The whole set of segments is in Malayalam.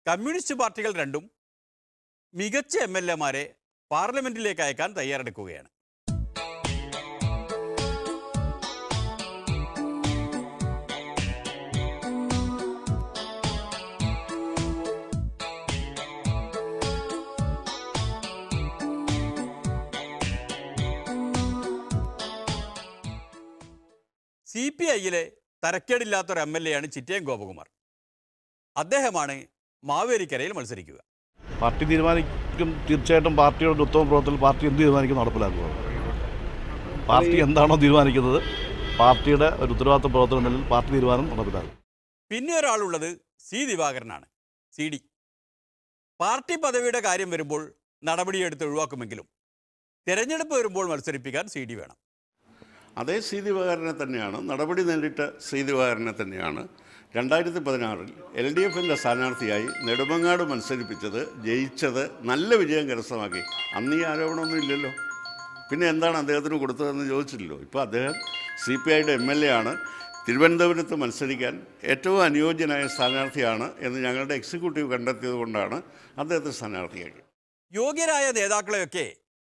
കമ്മ്യൂണിസ്റ്റ് പാർട്ടികൾ രണ്ടും മികച്ച എംഎൽഎമാരെ പാർലമെന്റിലേക്ക് അയക്കാൻ തയ്യാറെടുക്കുകയാണ്. CPIയിലെ തരക്കേടില്ലാത്തൊരു എംഎൽഎ ആണ് ചിറ്റയം ഗോപകുമാർ. അദ്ദേഹമാണ് മാവേലിക്കരയിൽ മത്സരിക്കുക. പാർട്ടി തീരുമാനിക്കും. തീർച്ചയായിട്ടും പാർട്ടിയുടെ ഉത്തമ പ്രവർത്തനത്തിൽ പാർട്ടി എന്ത് തീരുമാനിക്കും നടപ്പിലാക്കുക. പാർട്ടി എന്താണോ തീരുമാനിക്കുന്നത് പാർട്ടിയുടെ ഒരു ഉത്തരവാദിത്വ പ്രവർത്തനം നിലയിൽ പാർട്ടി തീരുമാനം നടപ്പിലാക്കും. പിന്നെ ഒരാളുള്ളത് സി ദിവാകരനാണ്, CD. പാർട്ടി പദവിയുടെ കാര്യം വരുമ്പോൾ നടപടിയെടുത്ത് ഒഴിവാക്കുമെങ്കിലും തിരഞ്ഞെടുപ്പ് വരുമ്പോൾ മത്സരിപ്പിക്കാൻ CD വേണം. അതേ സി ദിവാകരനെ തന്നെയാണ്, നടപടി നേരിട്ട സി ദിവാകരനെ തന്നെയാണ് 2016 LDFിൻ്റെ സ്ഥാനാർത്ഥിയായി നെടുമങ്ങാട് മത്സരിപ്പിച്ചത്, ജയിച്ചത്, നല്ല വിജയം കരസ്ഥമാക്കി. അന്ന് ഈ ആരോപണമൊന്നും ഇല്ലല്ലോ. പിന്നെ എന്താണ് അദ്ദേഹത്തിന് കൊടുത്തതെന്ന് ചോദിച്ചില്ലല്ലോ. ഇപ്പോൾ അദ്ദേഹം CPIയുടെ MLA ആണ്. തിരുവനന്തപുരത്ത് മത്സരിക്കാൻ ഏറ്റവും അനുയോജ്യനായ സ്ഥാനാർത്ഥിയാണ് എന്ന് ഞങ്ങളുടെ എക്സിക്യൂട്ടീവ് കണ്ടെത്തിയത് കൊണ്ടാണ് അദ്ദേഹത്തെ സ്ഥാനാർത്ഥിയാക്കി. യോഗ്യരായ നേതാക്കളെയൊക്കെ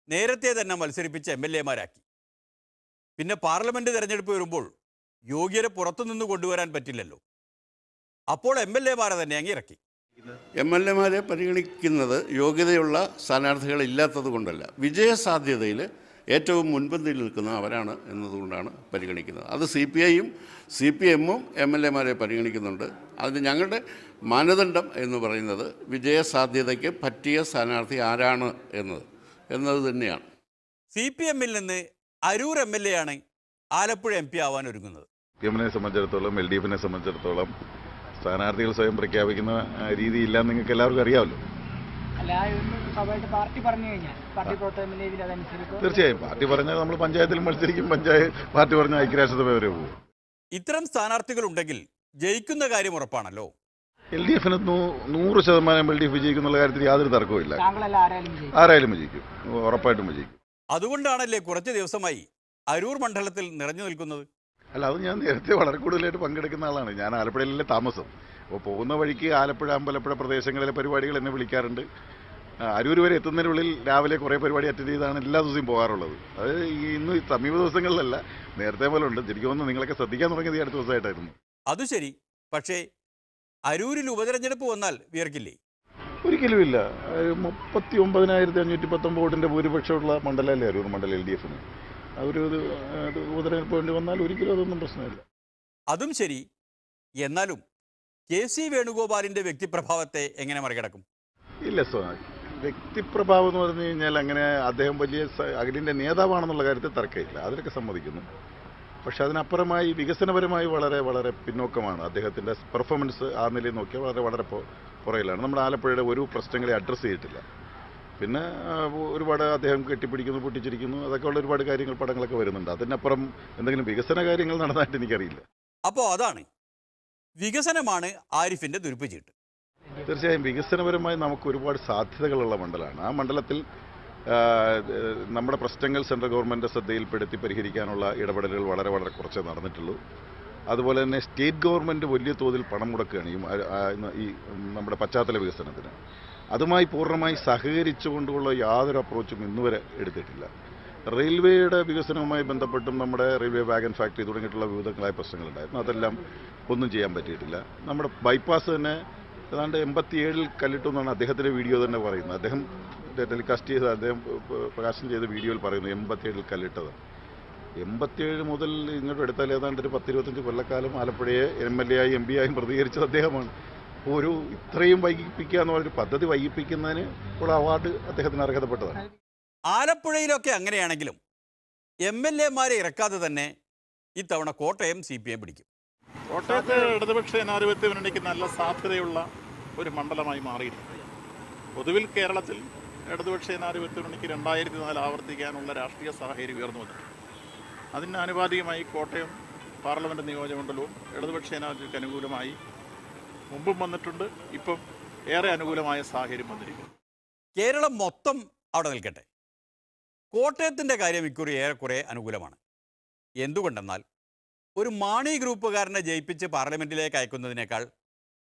നേരത്തെ തന്നെ മത്സരിപ്പിച്ച് MLAമാരാക്കി. പിന്നെ പാർലമെന്റ് തെരഞ്ഞെടുപ്പ് വരുമ്പോൾ യോഗ്യരെ പുറത്തുനിന്ന് കൊണ്ടുവരാൻ പറ്റില്ലല്ലോ. അപ്പോൾ MLAമാരെ തന്നെ അങ്ങ് ഇറക്കി. MLAമാരെ പരിഗണിക്കുന്നത് യോഗ്യതയുള്ള സ്ഥാനാർത്ഥികളില്ലാത്തത് കൊണ്ടല്ല, വിജയസാധ്യതയിൽ ഏറ്റവും മുൻപന്തിയിൽ നിൽക്കുന്ന അവരാണ് എന്നതുകൊണ്ടാണ് പരിഗണിക്കുന്നത്. അത് CPIയും CPMും MLAമാരെ പരിഗണിക്കുന്നുണ്ട്. അതിന് ഞങ്ങളുടെ മാനദണ്ഡം എന്ന് പറയുന്നത് വിജയസാധ്യതയ്ക്ക് പറ്റിയ സ്ഥാനാർത്ഥി ആരാണ് എന്നത് തന്നെയാണ്. CPMൽ നിന്ന് അരൂർ MLA ആണ് ആലപ്പുഴ MP ആവാൻ ഒരുങ്ങുന്നത്. CPMനെ സംബന്ധിച്ചിടത്തോളം LDFിനെ സംബന്ധിച്ചിടത്തോളം സ്ഥാനാർത്ഥികൾ സ്വയം പ്രഖ്യാപിക്കുന്ന രീതിയില്ലാന്ന് നിങ്ങൾക്ക് എല്ലാവർക്കും അറിയാമല്ലോ. തീർച്ചയായും പാർട്ടി പറഞ്ഞാൽ നമ്മൾ പഞ്ചായത്തിൽ മത്സരിക്കും, പാർട്ടി പറഞ്ഞാൽ ഐക്യരാഷ്ട്രസഭ വരെ പോകും. ഇത്തരം സ്ഥാനാർത്ഥികൾ ഉണ്ടെങ്കിൽ ജയിക്കുന്ന കാര്യം ഉറപ്പാണല്ലോ. LDFിന് 100% LDF വിജയിക്കുന്നുള്ള കാര്യത്തിൽ യാതൊരു തർക്കവുമില്ല. ആരായാലും വിജയിക്കും, ഉറപ്പായിട്ടും വിജയിക്കും. അതുകൊണ്ടാണല്ലേ കുറച്ച് ദിവസമായി അരൂർ മണ്ഡലത്തിൽ നിറഞ്ഞു നിൽക്കുന്നത്. അല്ല, അത് ഞാൻ നേരത്തെ വളരെ കൂടുതലായിട്ട് പങ്കെടുക്കുന്ന ആളാണ്. ഞാൻ ആലപ്പുഴയിലെ താമസം. അപ്പോൾ പോകുന്ന വഴിക്ക് ആലപ്പുഴ, അമ്പലപ്പുഴ പ്രദേശങ്ങളിലെ പരിപാടികൾ എന്നെ വിളിക്കാറുണ്ട്. അരൂർ വരെ എത്തുന്നതിനുള്ളിൽ രാവിലെ കുറേ പരിപാടി അറ്റൻഡ് ചെയ്താണ് എല്ലാ ദിവസവും പോകാറുള്ളത്. അത് ഇന്ന് സമീപ ദിവസങ്ങളിലല്ല, നേരത്തെ പോലെ ഉണ്ട്. ശരിക്കും ഒന്ന് നിങ്ങളൊക്കെ ശ്രദ്ധിക്കാൻ തുടങ്ങിയത് ഈ അടുത്ത ദിവസമായിട്ടായിരുന്നു. അത് ശരി. പക്ഷേ അരൂരിൽ ഉപതെരഞ്ഞെടുപ്പ് വന്നാൽ വിയർക്കില്ലേ? ഒരിക്കലുമില്ല. 39,519 വോട്ടിൻ്റെ ഭൂരിപക്ഷമുള്ള മണ്ഡലമല്ലേ അരൂർ മണ്ഡലം LDFന്. ഒരു ഉപതെരഞ്ഞെടുപ്പ് വേണ്ടി വന്നാൽ ഒരിക്കലും അതൊന്നും പ്രശ്നമില്ല. അതും ശരി. എന്നാലും KC വേണുഗോപാലിൻ്റെ വ്യക്തിപ്രഭാവത്തെ എങ്ങനെ മറികടക്കും? ഇല്ല, വ്യക്തിപ്രഭാവം എന്ന് പറഞ്ഞു കഴിഞ്ഞാൽ അങ്ങനെ അദ്ദേഹം വലിയ അഖിലിൻ്റെ നേതാവാണെന്നുള്ള കാര്യത്തിൽ തർക്കമില്ല, അതിലൊക്കെ സമ്മതിക്കുന്നു. പക്ഷെ അതിനപ്പുറമായി വികസനപരമായി വളരെ വളരെ പിന്നോക്കമാണ് അദ്ദേഹത്തിൻ്റെ പെർഫോമൻസ്. ആ നിലയിൽ നോക്കിയാൽ വളരെ വളരെ പുറകിലാണ്. നമ്മുടെ ആലപ്പുഴയുടെ ഒരു പ്രശ്നങ്ങളെ അഡ്രസ്സ് ചെയ്തിട്ടില്ല. പിന്നെ ഒരുപാട് അദ്ദേഹം കെട്ടിപ്പിടിക്കുന്നു, പൊട്ടിച്ചിരിക്കുന്നു, അതൊക്കെയുള്ള ഒരുപാട് കാര്യങ്ങൾ, പടങ്ങളൊക്കെ വരുന്നുണ്ട്. അതിനപ്പുറം എന്തെങ്കിലും വികസന കാര്യങ്ങൾ നടന്നതായിട്ട് എനിക്കറിയില്ല. അപ്പോൾ അതാണ് വികസനമാണ് ആരിഫിൻ്റെ തുരുപ്പുചീട്ട്. തീർച്ചയായും വികസനപരമായി നമുക്ക് ഒരുപാട് സാധ്യതകളുള്ള മണ്ഡലമാണ്. ആ മണ്ഡലത്തിൽ നമ്മുടെ പ്രശ്നങ്ങൾ സെൻട്രൽ ഗവൺമെൻറ് ശ്രദ്ധയിൽപ്പെടുത്തി പരിഹരിക്കാനുള്ള ഇടപെടലുകൾ വളരെ വളരെ കുറച്ചേ നടന്നിട്ടുള്ളൂ. അതുപോലെ തന്നെ സ്റ്റേറ്റ് ഗവൺമെൻറ് വലിയ തോതിൽ പണം മുടക്കുകയാണ് ഈ നമ്മുടെ പശ്ചാത്തല വികസനത്തിന്. അതുമായി പൂർണ്ണമായി സഹകരിച്ചുകൊണ്ടുള്ള യാതൊരു അപ്രോച്ചും ഇന്നുവരെ എടുത്തിട്ടില്ല. റെയിൽവേയുടെ വികസനവുമായി ബന്ധപ്പെട്ടും നമ്മുടെ റെയിൽവേ വാഗൺ ഫാക്ടറി തുടങ്ങിയിട്ടുള്ള വിവിധങ്ങളായ പ്രശ്നങ്ങളുണ്ടായിരുന്നു. അതെല്ലാം ഒന്നും ചെയ്യാൻ പറ്റിയിട്ടില്ല. നമ്മുടെ ബൈപ്പാസ് തന്നെ ഏതാണ്ട് 87 കല്ലിട്ടു എന്നാണ് അദ്ദേഹത്തിൻ്റെ വീഡിയോ തന്നെ പറയുന്നത്. അദ്ദേഹം ടെലികാസ്റ്റ് ചെയ്ത് അദ്ദേഹം പ്രകാശനം ചെയ്ത വീഡിയോയിൽ പറയുന്നു 87 കല്ലിട്ടത്. 87 മുതൽ ഇങ്ങോട്ട് എടുത്താൽ ഏതാണ്ട് ഒരു 10-25 കൊല്ലക്കാലം ആലപ്പുഴയെ MLA ആയി MP ആയും പ്രതികരിച്ചത് അദ്ദേഹമാണ്. ഒരു ഇത്രയും വൈകിപ്പിക്കുക എന്ന് പറഞ്ഞൊരു പദ്ധതി വൈകിപ്പിക്കുന്നതിന് ഉള്ള അവാർഡ് അദ്ദേഹത്തിന് അർഹതപ്പെട്ടതാണ്. ആലപ്പുഴയിലൊക്കെ അങ്ങനെയാണെങ്കിലും MLAമാരെ ഇറക്കാതെ തന്നെ ഇത്തവണ കോട്ടയം CPM പിടിക്കും. കോട്ടയത്ത് ഇടതുപക്ഷ ജനാധിപത്യ മുന്നണിക്ക് നല്ല സാധ്യതയുള്ള ഒരു മണ്ഡലമായി മാറിയിട്ടുണ്ട്. പൊതുവിൽ കേരളത്തിൽ ഇടതുപക്ഷ ജനാധിപത്യ മുന്നണിക്ക് 2004 ആവർത്തിക്കാനുള്ള രാഷ്ട്രീയ സാഹചര്യം ഉയർന്നു വന്നിട്ടുണ്ട്. അതിന് ആനുപാതികമായി കോട്ടയം പാർലമെൻറ്റ് നിയോജകമണ്ഡലവും ഇടതുപക്ഷ ജനാധിപത്യക്ക് അനുകൂലമായി മുമ്പും വന്നിട്ടുണ്ട്. ഇപ്പം ഏറെ അനുകൂലമായ സാഹചര്യം വന്നിരിക്കുന്നു. കേരളം മൊത്തം അവിടെ നിൽക്കട്ടെ, കോട്ടയത്തിൻ്റെ കാര്യം ഇക്കുറി ഏറെക്കുറെ അനുകൂലമാണ്. എന്തുകൊണ്ടെന്നാൽ ഒരു മാണി ഗ്രൂപ്പുകാരനെ ജയിപ്പിച്ച് പാർലമെൻറ്റിലേക്ക് അയക്കുന്നതിനേക്കാൾ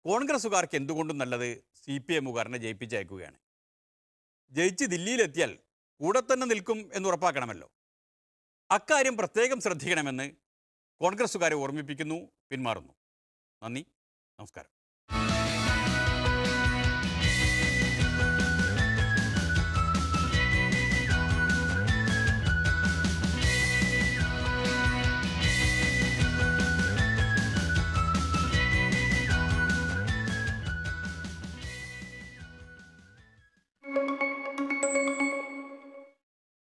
കോൺഗ്രസ്സുകാർക്ക് എന്തുകൊണ്ടും നല്ലത് CPM-കാരനെ ജയിപ്പിച്ചയക്കുകയാണ്. ജയിച്ച് ദില്ലിയിലെത്തിയാൽ കൂടെ തന്നെ നിൽക്കും എന്നുറപ്പാക്കണമല്ലോ. അക്കാര്യം പ്രത്യേകം ശ്രദ്ധിക്കണമെന്ന് കോൺഗ്രസ്സുകാരെ ഓർമ്മിപ്പിക്കുന്നു. പിന്മാറുന്നു. നന്ദി, നമസ്കാരം.